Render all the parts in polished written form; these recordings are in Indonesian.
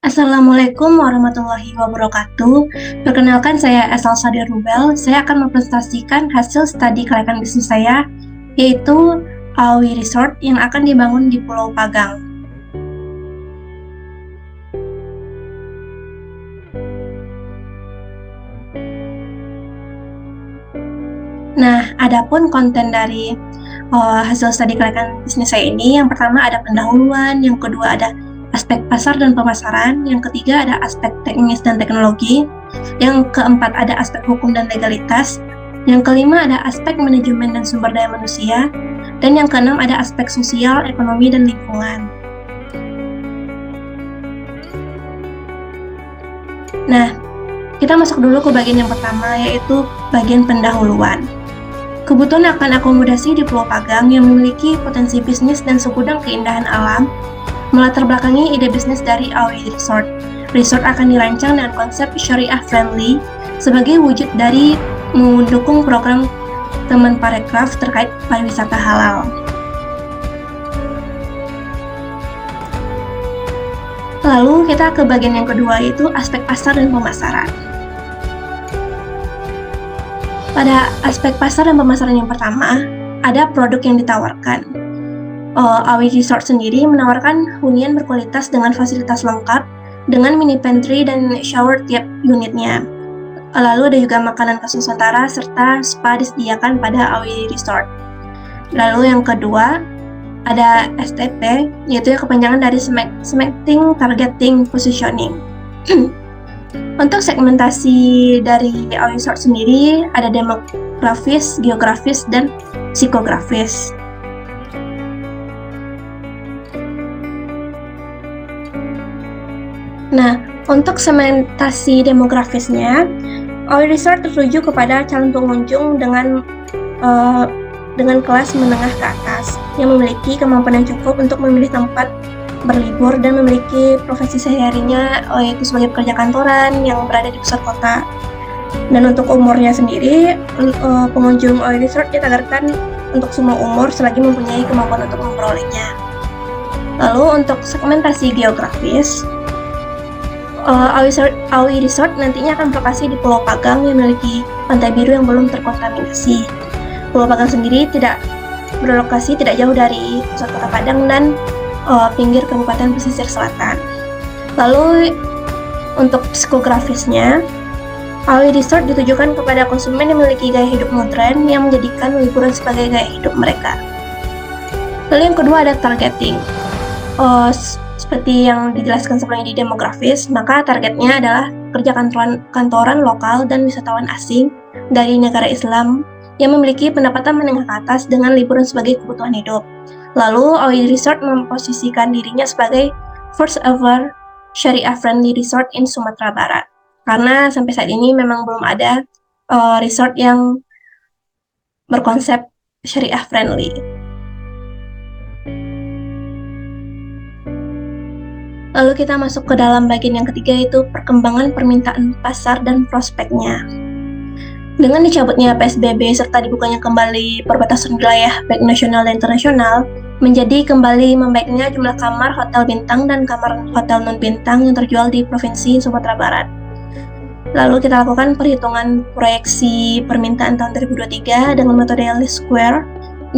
Assalamualaikum warahmatullahi wabarakatuh. Perkenalkan, saya Esal Sadir Rubel. Saya akan mempresentasikan hasil studi kelayakan bisnis saya, yaitu Awi Resort yang akan dibangun di Pulau Pagang. Nah, adapun konten dari hasil studi kelayakan bisnis saya ini, yang pertama ada pendahuluan, yang kedua ada aspek pasar dan pemasaran, yang ketiga ada aspek teknis dan teknologi, yang keempat ada aspek hukum dan legalitas, yang kelima ada aspek manajemen dan sumber daya manusia, dan yang keenam ada aspek sosial, ekonomi, dan lingkungan. Nah, kita masuk dulu ke bagian yang pertama, yaitu bagian pendahuluan. Kebutuhan akan akomodasi di Pulau Pagang yang memiliki potensi bisnis dan segudang keindahan alam melatar belakangi ide bisnis dari Awi Resort. Resort akan dirancang dengan konsep syariah friendly sebagai wujud dari mendukung program Kemenparekraf terkait pariwisata halal. Lalu kita ke bagian yang kedua, yaitu aspek pasar dan pemasaran. Pada aspek pasar dan pemasaran yang pertama, ada produk yang ditawarkan. Awi Resort sendiri menawarkan hunian berkualitas dengan fasilitas lengkap, dengan mini pantry dan shower tiap unitnya. Lalu ada juga makanan khas Nusantara serta spa disediakan pada Awi Resort. Lalu yang kedua, ada STP, yaitu kepanjangan dari Selecting, Targeting, Positioning. Untuk segmentasi dari Awi Resort sendiri ada demografis, geografis, dan psikografis. Nah, untuk segmentasi demografisnya, Awi Resort tertuju kepada calon pengunjung dengan kelas menengah ke atas yang memiliki kemampuan yang cukup untuk memilih tempat berlibur dan memiliki profesi sehari-harinya, yaitu sebagai pekerja kantoran yang berada di pusat kota. Dan untuk umurnya sendiri, pengunjung Awi Resort ditagarkan untuk semua umur selagi mempunyai kemampuan untuk memperolehnya. Lalu untuk segmentasi geografis, Awi Resort nantinya akan berlokasi di Pulau Pagang yang memiliki pantai biru yang belum terkontaminasi. Pulau Pagang sendiri berlokasi tidak jauh dari pusat kota Padang dan pinggir Kabupaten Pesisir Selatan. Lalu untuk psikografisnya, Awi Resort ditujukan kepada konsumen yang memiliki gaya hidup modern yang menjadikan liburan sebagai gaya hidup mereka. Lalu yang kedua ada targeting. Seperti yang dijelaskan sebelumnya di demografis, maka targetnya adalah pekerja kantoran lokal dan wisatawan asing dari negara Islam yang memiliki pendapatan menengah ke atas dengan liburan sebagai kebutuhan hidup. Lalu, Awi Resort memposisikan dirinya sebagai first ever syariah friendly resort in Sumatera Barat. Karena sampai saat ini memang belum ada resort yang berkonsep syariah friendly. Lalu kita masuk ke dalam bagian yang ketiga, yaitu perkembangan permintaan pasar dan prospeknya. Dengan dicabutnya PSBB serta dibukanya kembali perbatasan wilayah baik nasional dan internasional, menjadi kembali membaiknya jumlah kamar hotel bintang dan kamar hotel non-bintang yang terjual di Provinsi Sumatera Barat. Lalu kita lakukan perhitungan proyeksi permintaan tahun 2023 dengan metode Least Square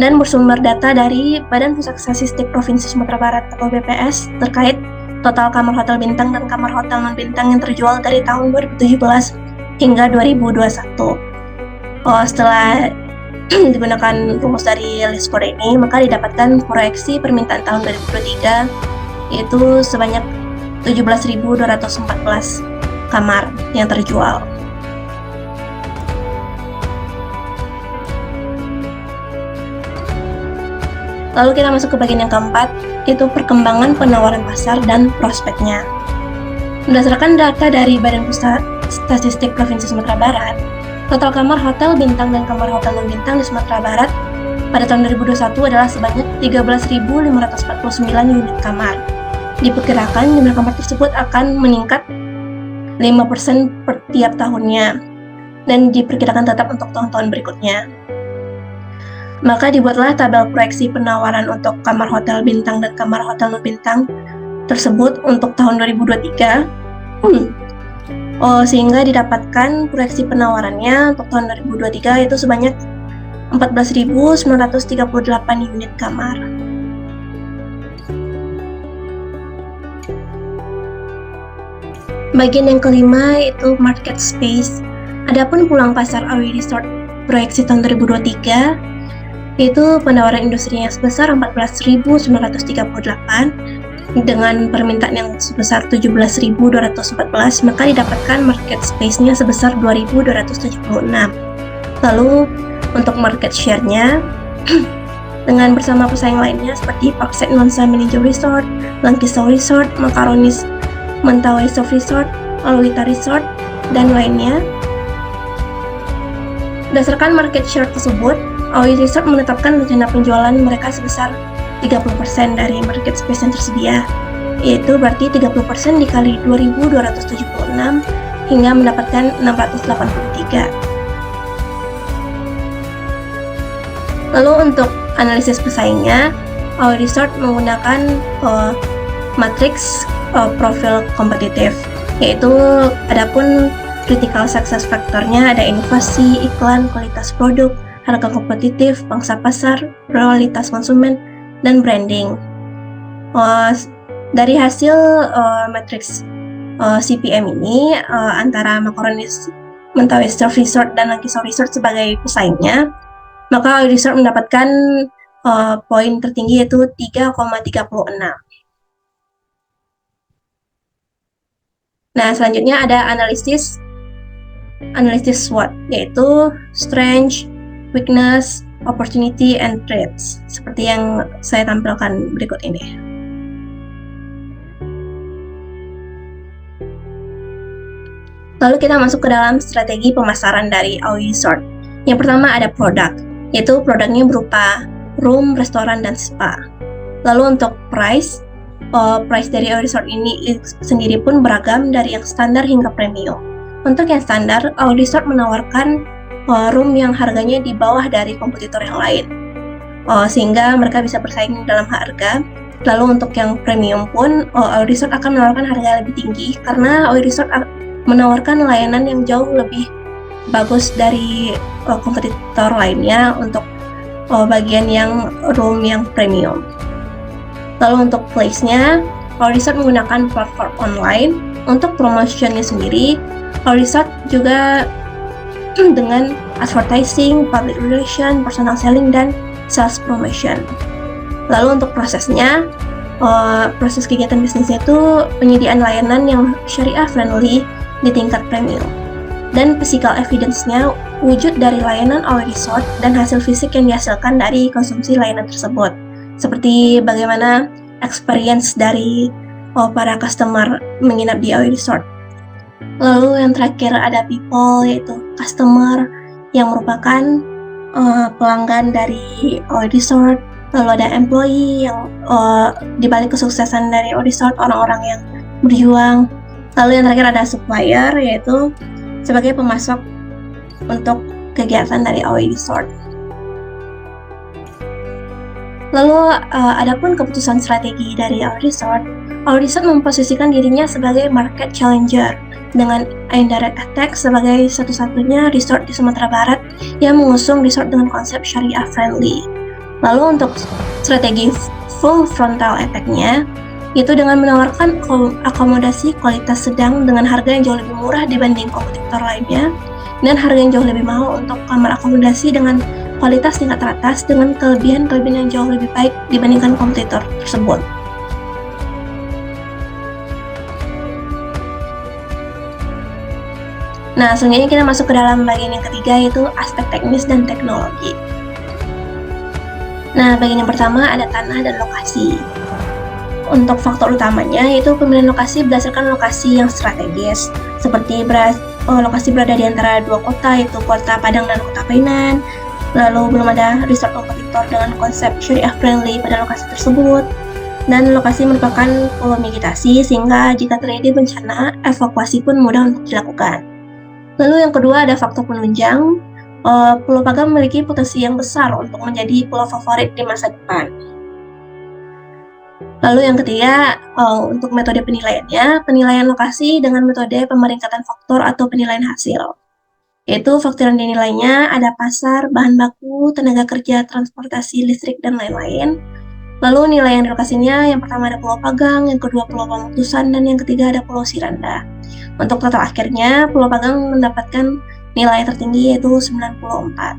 dan bersumber data dari Badan Pusat Statistik Provinsi Sumatera Barat atau BPS terkait total kamar hotel bintang dan kamar hotel non-bintang yang terjual dari tahun 2017 hingga 2021. Setelah digunakan rumus dari Least Square ini, maka didapatkan proyeksi permintaan tahun 2023 yaitu sebanyak 17.214 kamar yang terjual. Lalu kita masuk ke bagian yang keempat, yaitu perkembangan penawaran pasar dan prospeknya. Berdasarkan data dari Badan Pusat Statistik Provinsi Sumatera Barat, total kamar hotel bintang dan kamar hotel non-bintang di Sumatera Barat pada tahun 2021 adalah sebanyak 13.549 unit kamar. Diperkirakan jumlah kamar tersebut akan meningkat 5% per tiap tahunnya dan diperkirakan tetap untuk tahun-tahun berikutnya. Maka dibuatlah tabel proyeksi penawaran untuk kamar hotel bintang dan kamar hotel non-bintang tersebut untuk tahun 2023, sehingga didapatkan proyeksi penawarannya untuk tahun 2023 itu sebanyak 14.938 unit kamar. Bagian yang kelima yaitu market space. Adapun peluang pasar Aoi Resort proyeksi tahun 2023 yaitu penawaran industrinya sebesar 14.938 dengan permintaan yang sebesar 17.214, maka didapatkan market space-nya sebesar 2.276. Lalu untuk market share-nya dengan bersama pesaing lainnya seperti Parkside Nuansa Manager Resort, Langkisau Resort, Makaronis Mentawai Soft Resort, Alwita Resort, dan lainnya. Berdasarkan market share tersebut, Aoi Resort menetapkan rencana penjualan mereka sebesar 30% dari market space yang tersedia, yaitu berarti 30% dikali 2.276 hingga mendapatkan 683. Lalu untuk analisis pesaingnya, Aoi Resort menggunakan matriks profil kompetitif, yaitu adapun critical success factor-nya ada inovasi, iklan, kualitas produk, harga kompetitif, pangsa pasar, loyalitas konsumen, dan branding. Dari hasil matriks CPM ini antara Makaronis Mentawai Soft Resort dan Langkisau Resort sebagai pesaingnya, maka Aoi Resort mendapatkan poin tertinggi yaitu 3,36. Nah, selanjutnya ada analisis SWOT, yaitu strength, weakness, opportunity, and threats, seperti yang saya tampilkan berikut ini. Lalu kita masuk ke dalam strategi pemasaran dari Aoi Resort. Yang pertama ada produk, yaitu produknya berupa room, restoran, dan spa. Lalu untuk price dari Aoi Resort ini sendiri pun beragam dari yang standar hingga premium. Untuk yang standar, Aoi Resort menawarkan room yang harganya di bawah dari kompetitor yang lain, sehingga mereka bisa bersaing dalam harga. Lalu untuk yang premium pun, Aoi Resort akan menawarkan harga lebih tinggi karena Aoi Resort menawarkan layanan yang jauh lebih bagus dari kompetitor lainnya untuk bagian yang room yang premium. Lalu untuk place-nya, Aoi Resort menggunakan platform online. Untuk promotionnya sendiri, Aoi Resort juga dengan advertising, public relation, personal selling, dan sales promotion. Lalu untuk prosesnya, proses kegiatan bisnisnya itu penyediaan layanan yang syariah friendly di tingkat premium. Dan physical evidence-nya wujud dari layanan Aoi Resort dan hasil fisik yang dihasilkan dari konsumsi layanan tersebut, seperti bagaimana experience dari para customer menginap di Aoi Resort. Lalu yang terakhir ada people, yaitu customer yang merupakan pelanggan dari Aoi Resort. Lalu ada employee yang dibalik kesuksesan dari Aoi Resort, orang-orang yang berjuang. Lalu yang terakhir ada supplier, yaitu sebagai pemasok untuk kegiatan dari Aoi Resort. Lalu adapun keputusan strategi dari Aoi Resort memposisikan dirinya sebagai market challenger dengan indirect attack sebagai satu-satunya resort di Sumatera Barat yang mengusung resort dengan konsep syariah friendly. Lalu untuk strategi full frontal attack-nya, yaitu dengan menawarkan akomodasi kualitas sedang dengan harga yang jauh lebih murah dibanding kompetitor lainnya, dan harga yang jauh lebih mahal untuk kamar akomodasi dengan kualitas tingkat teratas dengan kelebihan-kelebihan yang jauh lebih baik dibandingkan kompetitor tersebut. Nah, selanjutnya kita masuk ke dalam bagian yang ketiga, yaitu aspek teknis dan teknologi. Nah, bagian yang pertama ada tanah dan lokasi. Untuk faktor utamanya yaitu pemilihan lokasi berdasarkan lokasi yang strategis, seperti lokasi berada di antara dua kota, yaitu Kota Padang dan Kota Painan. Lalu belum ada resort kompetitor dengan konsep syariah friendly pada lokasi tersebut. Dan lokasi merupakan pulau mitigasi sehingga jika terjadi bencana, evakuasi pun mudah untuk dilakukan. Lalu yang kedua ada faktor penunjang. Pulau Pagang memiliki potensi yang besar untuk menjadi pulau favorit di masa depan. Lalu yang ketiga, untuk metode penilaiannya, penilaian lokasi dengan metode pemeringkatan faktor atau penilaian hasil. Yaitu faktor yang dinilainya ada pasar, bahan baku, tenaga kerja, transportasi, listrik, dan lain-lain. Lalu nilai yang di lokasinya, yang pertama ada Pulau Pagang, yang kedua Pulau Pamutusan, dan yang ketiga ada Pulau Siranda. Untuk total akhirnya, Pulau Pagang mendapatkan nilai tertinggi yaitu 94.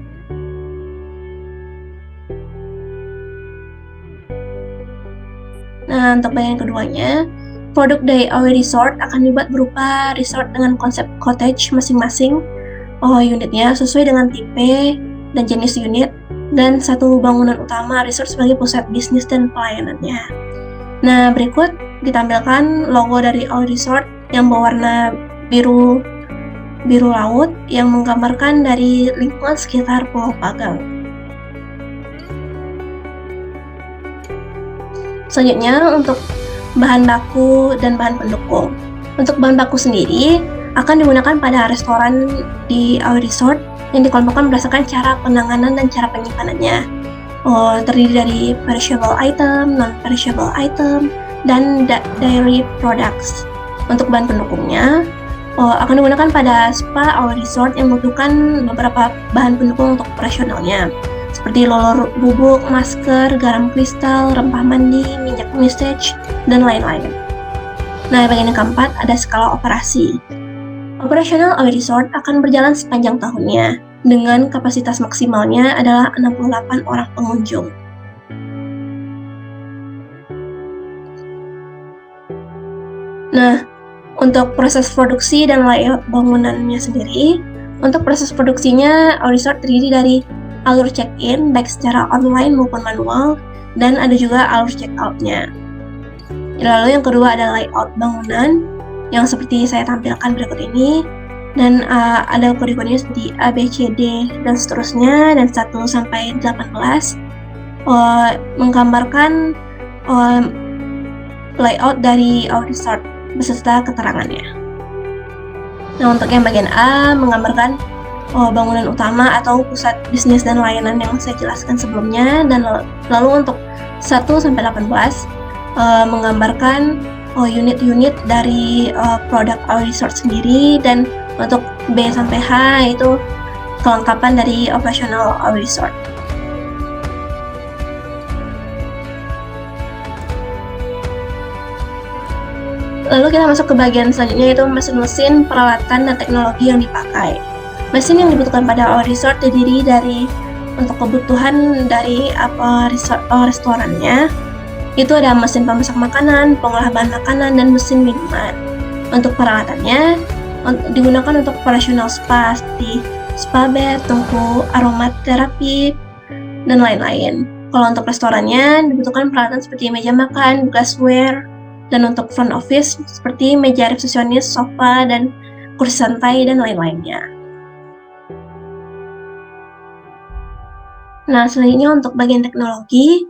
Nah, untuk bagian keduanya, produk dari AOE Resort akan dibuat berupa resort dengan konsep cottage masing-masing unitnya sesuai dengan tipe dan jenis unit, dan satu bangunan utama resort sebagai pusat bisnis dan pelayanannya. Nah, berikut ditampilkan logo dari AOE Resort yang berwarna biru laut yang menggambarkan dari lingkungan sekitar Pulau Pagang. Selanjutnya untuk bahan baku dan bahan pendukung. Untuk bahan baku sendiri akan digunakan pada restoran di AOE Resort yang dikelompokkan berdasarkan cara penanganan dan cara penyimpanannya. Terdiri dari perishable item, non-perishable item, dan dairy products. Untuk bahan pendukungnya akan digunakan pada spa AOE Resort yang membutuhkan beberapa bahan pendukung untuk operasionalnya, seperti lolor bubuk, masker, garam kristal, rempah mandi, minyak mustache, dan lain-lain. Nah, bagian yang keempat ada skala operasi. Operasional AOE Resort akan berjalan sepanjang tahunnya, dengan kapasitas maksimalnya adalah 68 orang pengunjung. Nah, untuk proses produksi dan layout bangunannya sendiri, untuk proses produksinya AOE Resort terdiri dari alur check-in baik secara online maupun manual, dan ada juga alur check-out-nya. Lalu yang kedua ada layout bangunan yang seperti saya tampilkan berikut ini, dan ada kode-kodenya seperti A, B, C, D, dan seterusnya, dan 1 sampai 18 menggambarkan layout dari AOE Resort beserta keterangannya. Nah, untuk yang bagian A menggambarkan bangunan utama atau pusat bisnis dan layanan yang saya jelaskan sebelumnya, dan lalu untuk 1 sampai 18 menggambarkan unit-unit dari produk AOE Resort sendiri, dan untuk B sampai H itu kelengkapan dari operasional AOE Resort. Lalu kita masuk ke bagian selanjutnya, yaitu mesin-mesin, peralatan, dan teknologi yang dipakai. Mesin yang dibutuhkan pada AOE Resort terdiri dari untuk kebutuhan dari restorannya, itu ada mesin pemasak makanan, pengolah bahan makanan, dan mesin minuman. Untuk peralatannya digunakan untuk operasional spa seperti spa bed, tungku aromaterapi, dan lain-lain. Kalau untuk restorannya dibutuhkan peralatan seperti meja makan, glassware, dan untuk front office seperti meja resepsionis, sofa, dan kursi santai, dan lain-lainnya. Nah, selanjutnya untuk bagian teknologi,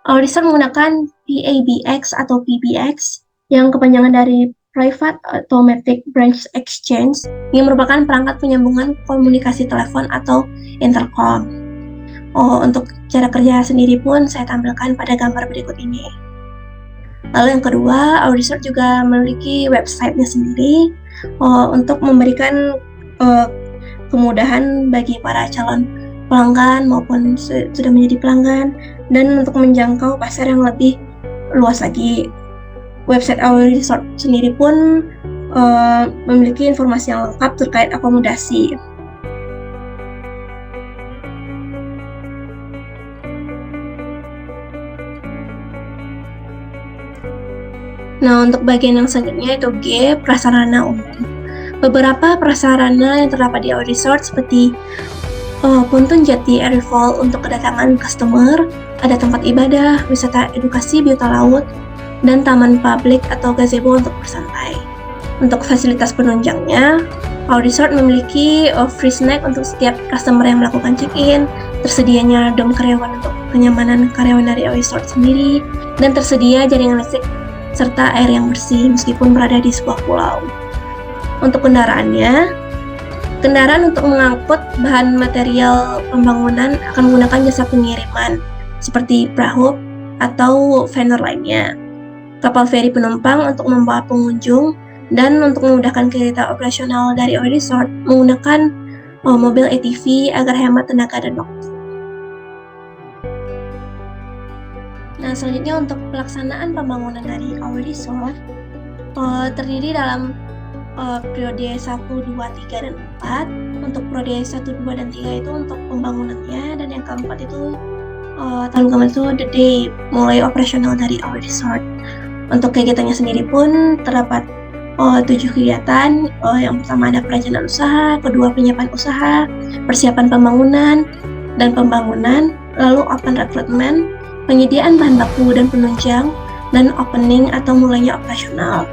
AOE Resort menggunakan PABX atau PBX yang kepanjangan dari Private Automatic Branch Exchange, yang merupakan perangkat penyambungan komunikasi telepon atau intercom. Untuk cara kerja sendiri pun saya tampilkan pada gambar berikut ini. Lalu yang kedua, AOE Resort juga memiliki website-nya sendiri untuk memberikan kemudahan bagi para calon pelanggan maupun sudah menjadi pelanggan, dan untuk menjangkau pasar yang lebih luas lagi. Website AOE Resort sendiri pun memiliki informasi yang lengkap terkait akomodasi. Nah, untuk bagian yang selanjutnya itu G, prasarana umum. Beberapa prasarana yang terdapat di AOE Resort seperti Pontun Jati Arrival untuk kedatangan customer, ada tempat ibadah, wisata edukasi biota laut, dan taman publik atau gazebo untuk bersantai. Untuk fasilitas penunjangnya, AOE Resort memiliki free snack untuk setiap customer yang melakukan check-in, tersedianya dom karyawan untuk kenyamanan karyawan dari AOE Resort sendiri, dan tersedia jaringan listrik serta air yang bersih meskipun berada di sebuah pulau. Untuk kendaraannya, kendaraan untuk mengangkut bahan material pembangunan akan menggunakan jasa pengiriman seperti perahu atau vendor lainnya. kapal feri penumpang untuk membawa pengunjung, dan untuk memudahkan kegiatan operasional dari OI Resort menggunakan mobil ATV agar hemat tenaga dan waktu. Nah, selanjutnya untuk pelaksanaan pembangunan dari OI Resort terdiri dalam periode 1, 2, 3, dan 4. Untuk periode 1, 2, dan 3 itu untuk pembangunannya, dan yang keempat itu tahun keempat itu the day mulai operasional dari OI Resort. Untuk kegiatannya sendiri pun terdapat 7 kegiatan. Yang pertama ada perencanaan usaha, kedua penyiapan usaha, persiapan pembangunan dan pembangunan, lalu open recruitment, penyediaan bahan baku dan penunjang, dan opening atau mulainya operasional.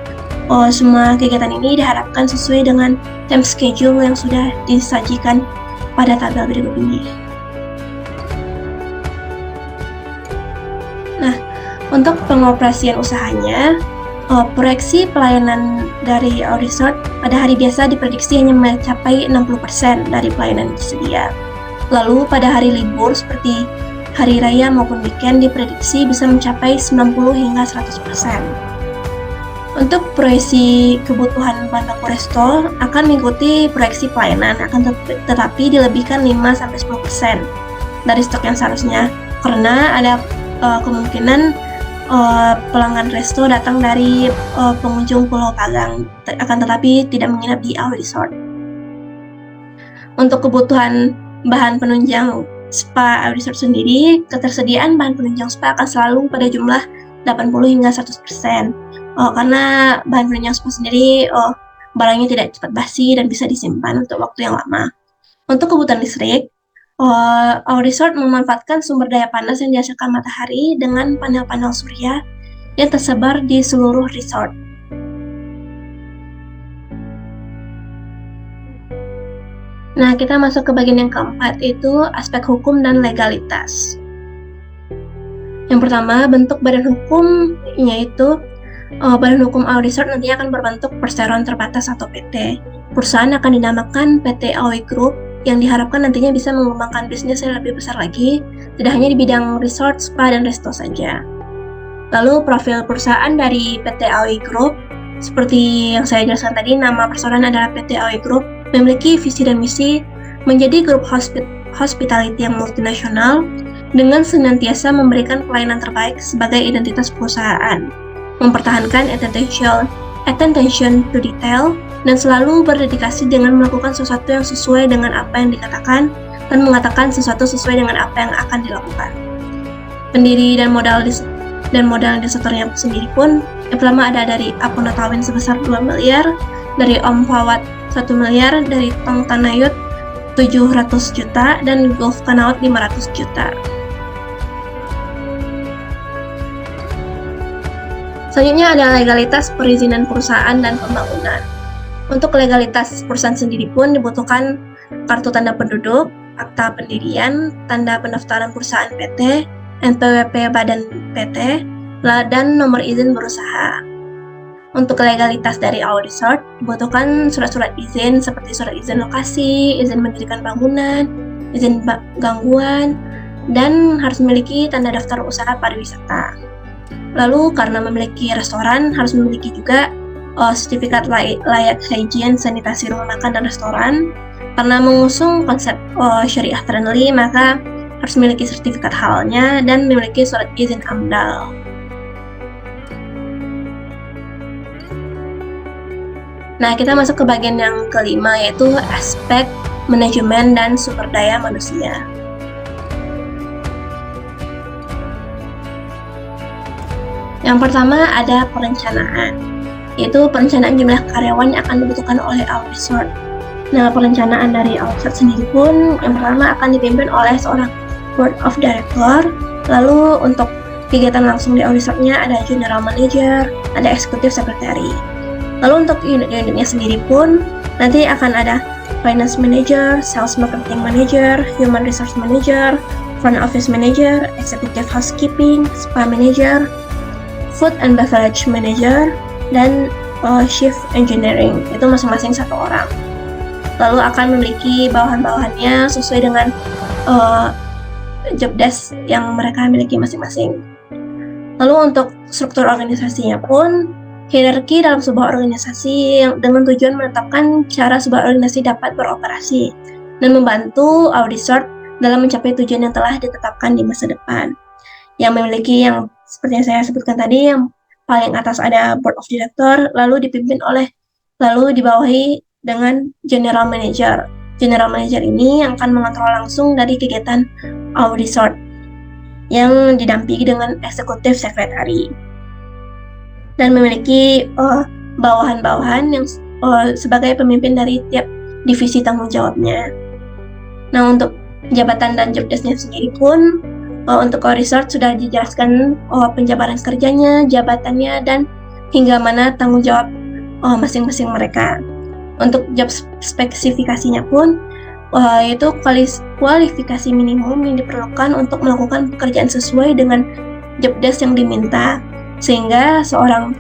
Semua kegiatan ini diharapkan sesuai dengan time schedule yang sudah disajikan pada tabel berikut ini. Nah, untuk pengoperasian usahanya, proyeksi pelayanan dari OI Resort pada hari biasa diprediksi hanya mencapai 60% dari pelayanan tersedia. Lalu pada hari libur seperti hari raya maupun weekend diprediksi bisa mencapai 90 hingga 100%. Untuk proyeksi kebutuhan bahan baku resto akan mengikuti proyeksi pelayanan, akan tetapi dilebihkan 5-10% dari stok yang seharusnya, karena ada kemungkinan pelanggan resto datang dari pengunjung Pulau Pagang, akan tetapi tidak menginap di OI Resort. Untuk kebutuhan bahan penunjang spa OI Resort sendiri, ketersediaan bahan penunjang spa akan selalu pada jumlah 80 hingga 100%. Karena bahan penunjang spa sendiri barangnya tidak cepat basi dan bisa disimpan untuk waktu yang lama. Untuk kebutuhan listrik, OI Resort memanfaatkan sumber daya panas yang dihasilkan matahari dengan panel-panel surya yang tersebar di seluruh resort. Nah, kita masuk ke bagian yang keempat, yaitu aspek hukum dan legalitas. Yang pertama, bentuk badan hukum, yaitu badan hukum OI Resort nantinya akan berbentuk perseroan terbatas atau PT. Perusahaan akan dinamakan PT OI Group, yang diharapkan nantinya bisa mengembangkan bisnis yang lebih besar lagi, tidak hanya di bidang resort, spa, dan resto saja. Lalu profil perusahaan dari PT OI Group, seperti yang saya jelaskan tadi, nama perusahaan adalah PT OI Group, memiliki visi dan misi menjadi grup hospitality yang multinasional dengan senantiasa memberikan pelayanan terbaik sebagai identitas perusahaan, mempertahankan attention to detail, dan selalu berdedikasi dengan melakukan sesuatu yang sesuai dengan apa yang dikatakan dan mengatakan sesuatu sesuai dengan apa yang akan dilakukan. Pendiri dan modal desatornya sendiri pun, yang pertama ada dari Apono Tawin sebesar 2 miliar, dari Om Fawad 1 miliar, dari Tong Tanayut 700 juta, dan Gulf Kanaut 500 juta. Selanjutnya ada legalitas perizinan perusahaan dan pembangunan. Untuk legalitas perusahaan sendiri pun dibutuhkan kartu tanda penduduk, akta pendirian, tanda pendaftaran perusahaan PT, NPWP badan PT, dan nomor izin berusaha. Untuk legalitas dari OI Resort dibutuhkan surat-surat izin seperti surat izin lokasi, izin mendirikan bangunan, izin gangguan, dan harus memiliki tanda daftar usaha pariwisata. Lalu karena memiliki restoran harus memiliki juga sertifikat layak hygiene, sanitasi rumah makan dan restoran. Karena mengusung konsep syariah friendly, maka harus memiliki sertifikat halalnya dan memiliki surat izin AMDAL. Nah, kita masuk ke bagian yang kelima, yaitu aspek manajemen dan sumber daya manusia. Yang pertama ada perencanaan, yaitu perencanaan jumlah karyawan yang akan dibutuhkan oleh OI Resort. Nah, perencanaan dari OI Resort sendiri pun yang pertama akan dipimpin oleh seorang board of director. Lalu untuk kegiatan langsung di OI Resort-nya ada general manager, ada executive secretary. Lalu untuk unit-unitnya sendiri pun nanti akan ada finance manager, sales marketing manager, human resource manager, front office manager, executive housekeeping, spa manager, food and beverage manager, dan chief engineering. Itu masing-masing satu orang. Lalu akan memiliki bawahan-bawahannya sesuai dengan job desk yang mereka miliki masing-masing. Lalu untuk struktur organisasinya pun, hierarki dalam sebuah organisasi yang dengan tujuan menetapkan cara sebuah organisasi dapat beroperasi dan membantu auditor dalam mencapai tujuan yang telah ditetapkan di masa depan. Yang memiliki yang seperti yang saya sebutkan tadi, yang paling atas ada board of director, lalu dibawahi dengan general manager. General manager ini yang akan mengontrol langsung dari kegiatan auditor yang didampingi dengan eksekutif sekretari dan memiliki bawahan-bawahan yang sebagai pemimpin dari tiap divisi tanggung jawabnya. Nah, untuk jabatan dan job desk-nya sendiri pun untuk auditor sudah dijelaskan penjabaran kerjanya, jabatannya, dan hingga mana tanggung jawab masing-masing mereka. Untuk job spesifikasinya pun yaitu kualifikasi minimum yang diperlukan untuk melakukan pekerjaan sesuai dengan job desk yang diminta, sehingga seorang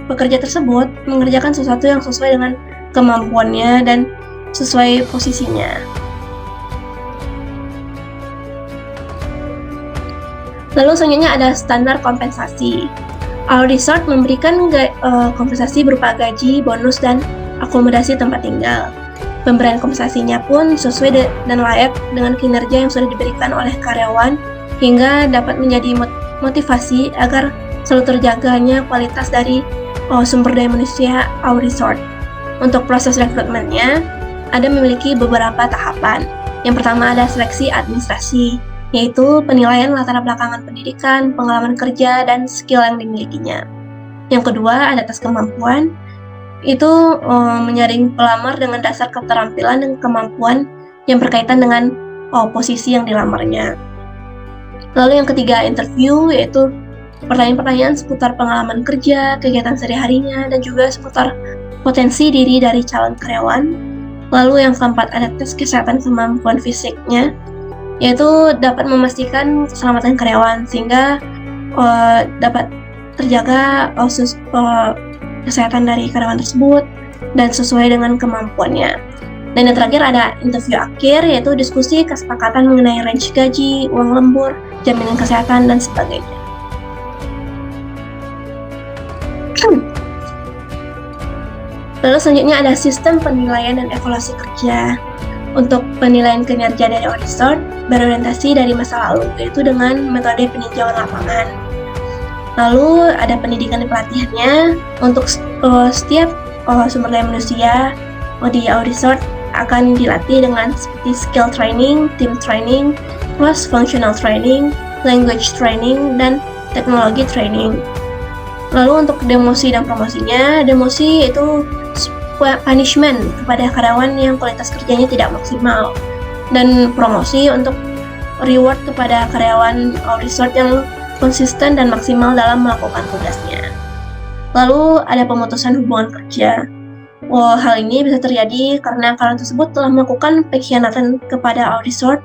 pekerja tersebut mengerjakan sesuatu yang sesuai dengan kemampuannya dan sesuai posisinya. Lalu selanjutnya ada standar kompensasi. Auditor memberikan kompensasi berupa gaji, bonus, dan akomodasi tempat tinggal. Pemberian kompensasinya pun sesuai dan layak dengan kinerja yang sudah diberikan oleh karyawan, hingga dapat menjadi motivasi agar selalu terjaganya kualitas dari sumber daya manusia auditor. Untuk proses rekrutmennya ada memiliki beberapa tahapan. Yang pertama ada seleksi administrasi, yaitu penilaian latar belakangan pendidikan, pengalaman kerja, dan skill yang dimilikinya. Yang kedua ada tes kemampuan, itu menyaring pelamar dengan dasar keterampilan dan kemampuan yang berkaitan dengan posisi yang dilamarnya. Lalu yang ketiga interview, yaitu pertanyaan-pertanyaan seputar pengalaman kerja, kegiatan sehari-harinya, dan juga seputar potensi diri dari calon karyawan. Lalu yang keempat ada tes kesehatan kemampuan fisiknya, yaitu dapat memastikan keselamatan karyawan sehingga dapat terjaga kesehatan dari karyawan tersebut dan sesuai dengan kemampuannya. Dan yang terakhir ada interview akhir, yaitu diskusi kesepakatan mengenai range gaji, uang lembur, jaminan kesehatan, dan sebagainya. Lalu selanjutnya ada sistem penilaian dan evaluasi kerja. Untuk penilaian kinerja dari auditor berorientasi dari masa lalu, yaitu dengan metode peninjauan lapangan. Lalu ada pendidikan dan pelatihannya. Untuk setiap sumber daya manusia di auditor akan dilatih dengan seperti skill training, team training, cross functional training, language training, dan teknologi training. Lalu untuk demosi dan promosinya, demosi itu punishment kepada karyawan yang kualitas kerjanya tidak maksimal, dan promosi untuk reward kepada karyawan auditor yang konsisten dan maksimal dalam melakukan tugasnya. Lalu ada pemutusan hubungan kerja. Hal ini bisa terjadi karena karyawan tersebut telah melakukan pengkhianatan kepada auditor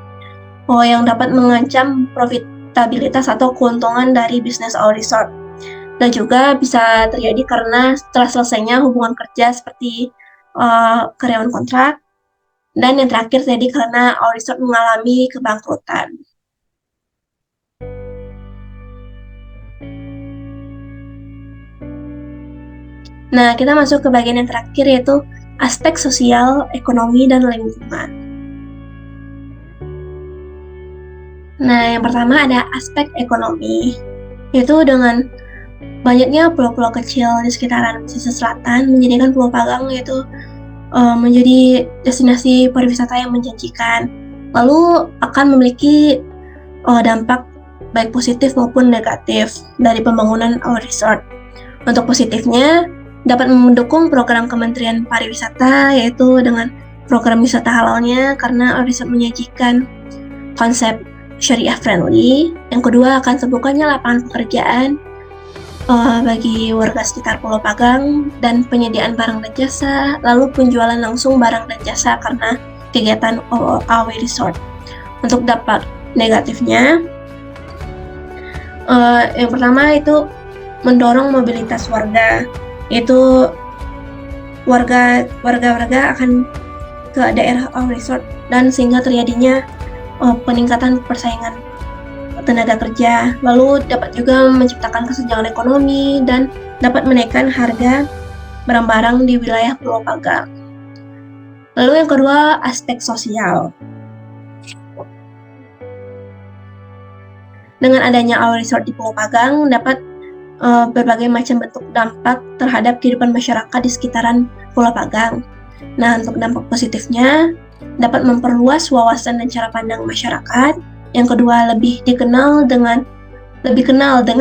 yang dapat mengancam profitabilitas atau keuntungan dari bisnis auditor. Dan juga bisa terjadi karena setelah selesainya hubungan kerja seperti karyawan kontrak. Dan yang terakhir terjadi karena auditor mengalami kebangkrutan. Nah, kita masuk ke bagian yang terakhir, yaitu aspek sosial, ekonomi, dan lingkungan. Nah, yang pertama ada aspek ekonomi, yaitu dengan banyaknya pulau-pulau kecil di sekitaran pesisir selatan menjadikan Pulau Panggang yaitu menjadi destinasi pariwisata yang menjanjikan. Lalu akan memiliki dampak baik positif maupun negatif dari pembangunan resort. Untuk positifnya, dapat mendukung program Kementerian Pariwisata, yaitu dengan program wisata halalnya karena resort menyajikan konsep syariah friendly. Yang kedua, akan terbukanya lapangan pekerjaan bagi warga sekitar Pulau Panggang dan penyediaan barang dan jasa, lalu penjualan langsung barang dan jasa karena kegiatan AW Resort. Untuk dampak negatifnya, yang pertama itu mendorong mobilitas warga, yaitu warga akan ke daerah AW Resort dan sehingga terjadinya peningkatan persaingan tenaga kerja, lalu dapat juga menciptakan kesenjangan ekonomi dan dapat menaikkan harga barang-barang di wilayah Pulau Pagang. Lalu yang kedua, aspek sosial. Dengan adanya our resort di Pulau Pagang dapat berbagai macam bentuk dampak terhadap kehidupan masyarakat di sekitaran Pulau Pagang. Nah, untuk dampak positifnya dapat memperluas wawasan dan cara pandang masyarakat. Yang kedua, lebih kenal dengan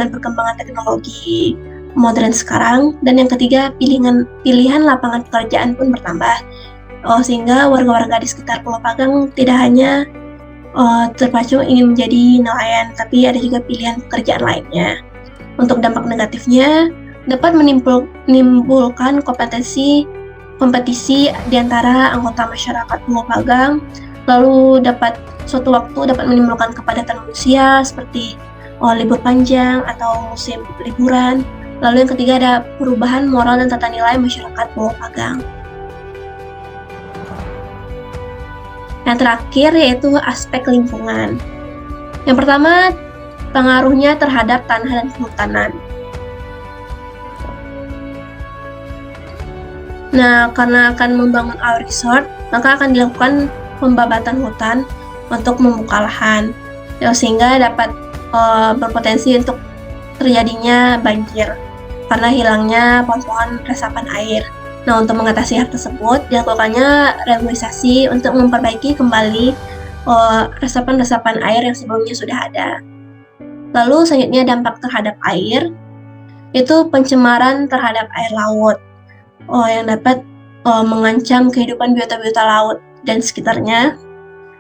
perkembangan teknologi modern sekarang. Dan yang ketiga, pilihan lapangan pekerjaan pun bertambah. Sehingga warga-warga di sekitar Pulau Pagang tidak hanya terpacu ingin menjadi nelayan, tapi ada juga pilihan pekerjaan lainnya. Untuk dampak negatifnya, dapat menimbulkan kompetisi di antara anggota masyarakat Pulau Pagang, lalu suatu waktu dapat menimbulkan kepadatan manusia seperti libur panjang atau musim liburan. Lalu yang ketiga ada perubahan moral dan tata nilai masyarakat Pulau Pagang. Yang terakhir yaitu aspek lingkungan. Yang pertama, pengaruhnya terhadap tanah dan kehutanan. Nah, karena akan membangun our resort, maka akan dilakukan pembabatan hutan untuk membuka lahan, sehingga dapat berpotensi untuk terjadinya banjir karena hilangnya pohon-pohon resapan air. Nah, untuk mengatasi hal tersebut, dilakukannya reboisasi untuk memperbaiki kembali resapan-resapan air yang sebelumnya sudah ada. Lalu selanjutnya dampak terhadap air, itu pencemaran terhadap air laut yang dapat mengancam kehidupan biota-biota laut dan sekitarnya.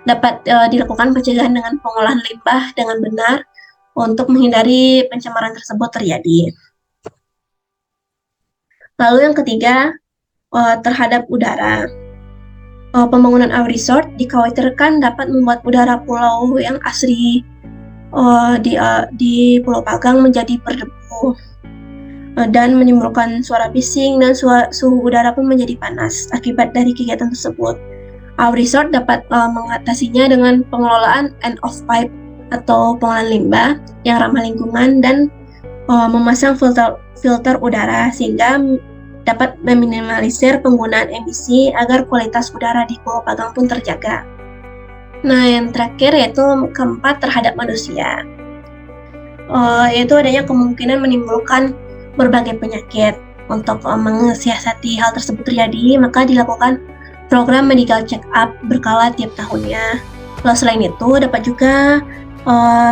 Dapat dilakukan pencegahan dengan pengolahan limbah dengan benar untuk menghindari pencemaran tersebut terjadi. Lalu yang ketiga, terhadap udara. Pembangunan our resort dikhawatirkan dapat membuat udara pulau yang asri di Pulau Pagang menjadi berdebu dan menimbulkan suara bising, dan suhu udara pun menjadi panas akibat dari kegiatan tersebut. Our resort dapat mengatasinya dengan pengelolaan end of pipe atau pengolahan limbah yang ramah lingkungan dan memasang filter udara sehingga dapat meminimalisir penggunaan emisi agar kualitas udara di Pulau Pagang pun terjaga. Nah, yang terakhir yaitu keempat terhadap manusia, yaitu adanya kemungkinan menimbulkan berbagai penyakit. Untuk mensiasati hal tersebut terjadi, maka dilakukan program medical check-up berkala tiap tahunnya. Lalu selain itu, dapat juga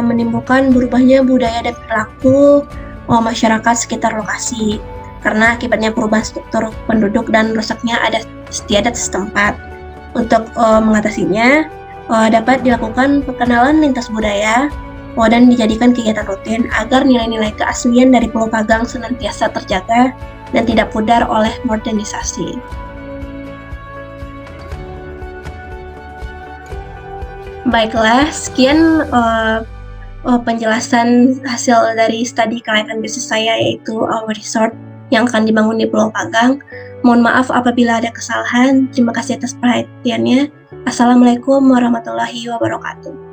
menimbulkan berubahnya budaya dan perilaku masyarakat sekitar lokasi, karena akibatnya perubahan struktur penduduk dan rusaknya adat istiadat setempat. Untuk mengatasinya, dapat dilakukan perkenalan lintas budaya dan dijadikan kegiatan rutin agar nilai-nilai keaslian dari Pulau Pagang senantiasa terjaga dan tidak pudar oleh modernisasi. Baiklah, sekian penjelasan hasil dari studi kelayakan bisnis saya, yaitu our resort yang akan dibangun di Pulau Pagang. Mohon maaf apabila ada kesalahan. Terima kasih atas perhatiannya. Assalamualaikum warahmatullahi wabarakatuh.